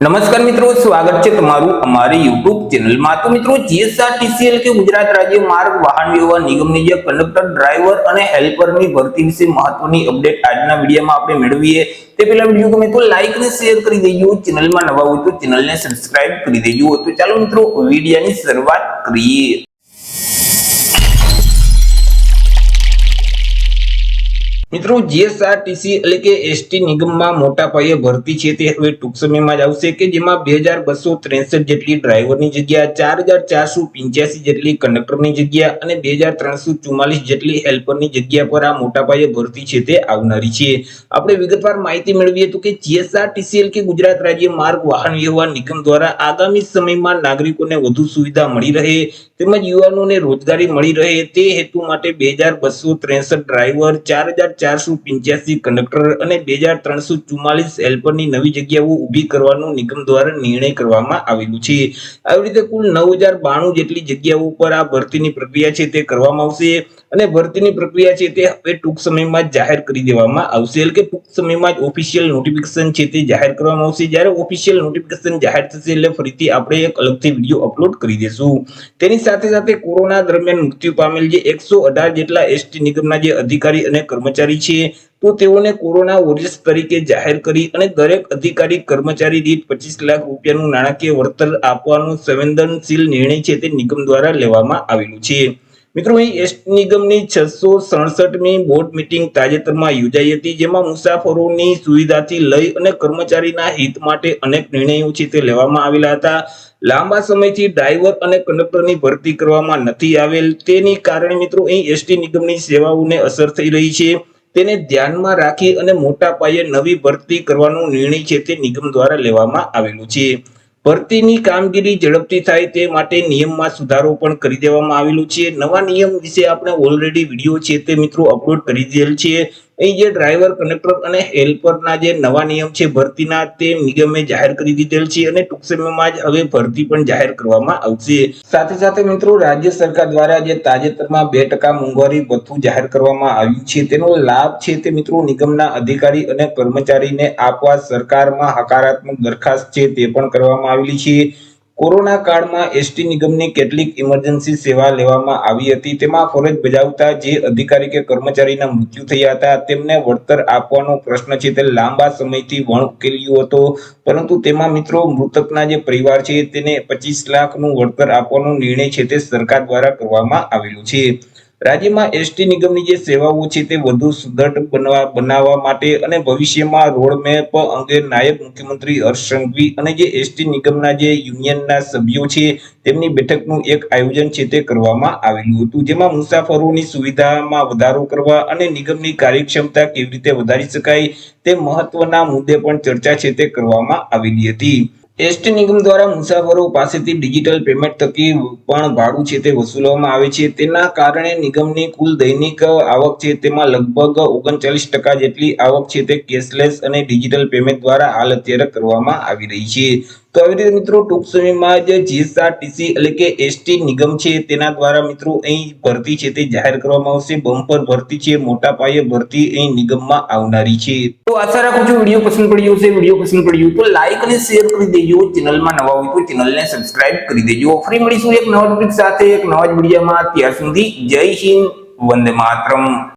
नमस्कार मित्रों, स्वागत है તમારું અમારી YouTube ચેનલમાં। તો મિત્રો, જીએસઆરટીસી કે ગુજરાત રાજ્ય માર્ગ વાહન વ્યવહાર નિગમની જે કંડક્ટર, ડ્રાઈવર અને હેલ્પરની ભરતી વિશે મહત્વની અપડેટ આજના વિડિયોમાં આપણે મેળવીએ તે પહેલા વિડિયો ગમે તો લાઈક અને શેર કરી દેજો, ચેનલમાં નવા હોય તો ચેનલને સબસ્ક્રાઇબ કરી દેજો। તો ચાલો મિત્રો, વિડિયોની શરૂઆત કરીએ। મિત્રો, જીએસઆરટીસી એટલે કે એસટી નિગમમાં મોટા પાયે ભરતી છે તે હવે ટૂંક સમયમાં જ આવશે કે જેમાં 2263 જેટલી ડ્રાઈવરની જગ્યા, 4485 જેટલી કંડક્ટરની જગ્યા અને 2344 જેટલી હેલ્પરની જગ્યા પર આ મોટા પાયે ભરતી છે તે આવનારી છે। આપણે વિગતવાર માહિતી મેળવીએ તો કે જીએસઆરટીસી એટલે કે ગુજરાત રાજ્ય માર્ગ વાહન વ્યવહાર નિગમ દ્વારા આગામી સમયમાં નાગરિકોને વધુ સુવિધા મળી રહે તેમજ યુવાનોને રોજગારી મળી રહે તે હેતુ માટે 2263 ડ્રાઈવર, 4485 કંડક્ટર અને 2344 હેલ્પરની નવી જગ્યાઓ ઊભી કરવાનો નિગમ દ્વારા નિર્ણય કરવામાં આવેલું છે। આવી રીતે કુલ 9092 જેટલી જગ્યાઓ પર આ ભરતીની પ્રક્રિયા છે તે કરવામાં આવશે અને ભરતીની પ્રક્રિયા છે તે હવે ટૂંક સમયમાં જાહેર કરી દેવામાં આવશે એટલે કે ટૂંક સમયમાં જ ઓફિશિયલ નોટિફિકેશન છે તે જાહેર કરવામાં આવશે। જ્યારે ઓફિશિયલ નોટિફિકેશન જાહેર થશે એટલે ફરીથી આપણે એક અલગથી વિડિયો અપલોડ કરી દેશું। તેની સાથે સાથે કોરોના દરમિયાન મૃત્યુ પામેલ જે 118 જેટલા એસટી નિગમના જે અધિકારી અને કર્મચારી છે તો તેઓને કોરોના વોરિયર્સ તરીકે જાહેર કરી અને દરેક અધિકારી કર્મચારી દીઠ 25 લાખ રૂપિયાનું નાણાકીય વળતર આપવાનો સંવેદનશીલ નિર્ણય છે તે નિગમ દ્વારા લેવામાં આવેલું છે। મિત્રો, અહીં એસટી નિગમની 667મી બોર્ડ મીટિંગ તાજેતરમાં યોજાઈ હતી જેમાં મુસાફરોની સુવિધાથી લઈ અને કર્મચારીના હિત માટે અનેક નિર્ણયો છે તે લેવામાં આવેલા હતા। લાંબા સમયથી ડ્રાઈવર અને કંડક્ટરની ભરતી કરવામાં નથી આવેલ તેની કારણે મિત્રો અહીં એસટી નિગમની સેવાઓને અસર થઈ રહી છે। તેને ધ્યાનમાં રાખી અને મોટા પાયે નવી ભરતી કરવાનો નિર્ણય છે તે નિગમ દ્વારા લેવામાં આવેલો છે। ભરતીની કામગીરી ઝડપથી થાય તે માટે નિયમમાં સુધારો પણ કરી દેવામાં આવેલો છે। નવા નિયમ વિશે આપણે ઓલરેડી વિડીયો છે તે મિત્રો અપલોડ કરી દીધેલ છે। અહીં જે ડ્રાઈવર, કંડક્ટર અને હેલ્પરના જે નવા નિયમ છે ભરતીના તે નિગમે જાહેર કરી દીધેલ છે અને ટૂંક સમયમાં જ હવે ભરતી પણ જાહેર કરવામાં આવશે। સાથે સાથે મિત્રો, રાજ્ય સરકાર દ્વારા જે તાજેતરમાં 2% મોંઘવારી ભથ્થું જાહેર કરવામાં આવ્યું છે તેનો લાભ છે તે મિત્રો નિગમના અધિકારી અને કર્મચારીને આપવા સરકારમાં હકારાત્મક દરખાસ્ત છે તે પણ કરવામાં આવેલી છે। કોરોના કાળમાં એસટી નિગમની કેટલીક ઇમરજન્સી સેવા લેવામાં આવી હતી તેમાં ફરજ બજાવતા જે અધિકારી કે કર્મચારીના મૃત્યુ થયા હતા તેમને વળતર આપવાનો પ્રશ્ન છે તે લાંબા સમયથી વણઉકેલ્યો હતો, પરંતુ તેમાં મિત્રો મૃતકના જે પરિવાર છે તેને 25 લાખનું વળતર આપવાનો નિર્ણય છે તે સરકાર દ્વારા કરવામાં આવેલો છે। રાજ્યમાં એસટી નિગમની જે સેવાઓ છે તે વધુ સુદૃઢ બનાવવા માટે અને ભવિષ્યમાં રોડમેપ અંગે નાયબ મુખ્યમંત્રી હર્ષ સંઘવી અને જે એસટી નિગમના જે યુનિયનના સભ્યો છે તેમની બેઠકનું એક આયોજન છે તે કરવામાં આવેલું હતું જેમાં મુસાફરોની સુવિધામાં વધારો કરવા અને નિગમની કાર્યક્ષમતા કેવી રીતે વધારી શકાય તે મહત્વના મુદ્દે પણ ચર્ચા છે તે કરવામાં આવેલી હતી। એસટી નિગમ દ્વારા મુસાફરો પાસેથી ડિજિટલ પેમેન્ટ થકી પણ ભાડું છે તે વસૂલવામાં આવે છે। તેના કારણે નિગમની કુલ દૈનિક આવક છે તેમાં લગભગ 39% જેટલી આવક છે તે કેશલેસ અને ડિજિટલ પેમેન્ટ દ્વારા હાલ અત્યારે કરવામાં આવી રહી છે। તો આવી રીતે મિત્રો ટૂંક સમયમાં જ જીએસઆરટીસી એટલે કે એસટી નિગમ છે તેના દ્વારા મિત્રો અહીં ભરતી છે તે જાહેર કરવામાં આવશે। બમ્પર ભરતી છે, મોટા પાયે ભરતી અહીં નિગમમાં આવનારી છે। તો આશા રાખું છું વિડીયો પસંદ પડ્યો હશે। વિડીયો પસંદ પડ્યું તો લાઈક અને શેર કરી દેજો, ચેનલમાં નવા હોય તો ચેનલને સબસ્ક્રાઇબ કરી દેજો। ફરી મળીશું એક નવા ટોપિક સાથે એક નવા જ વિડીયોમાં। ત્યાર સુધી જય હિન્દ, વંદે માતરમ।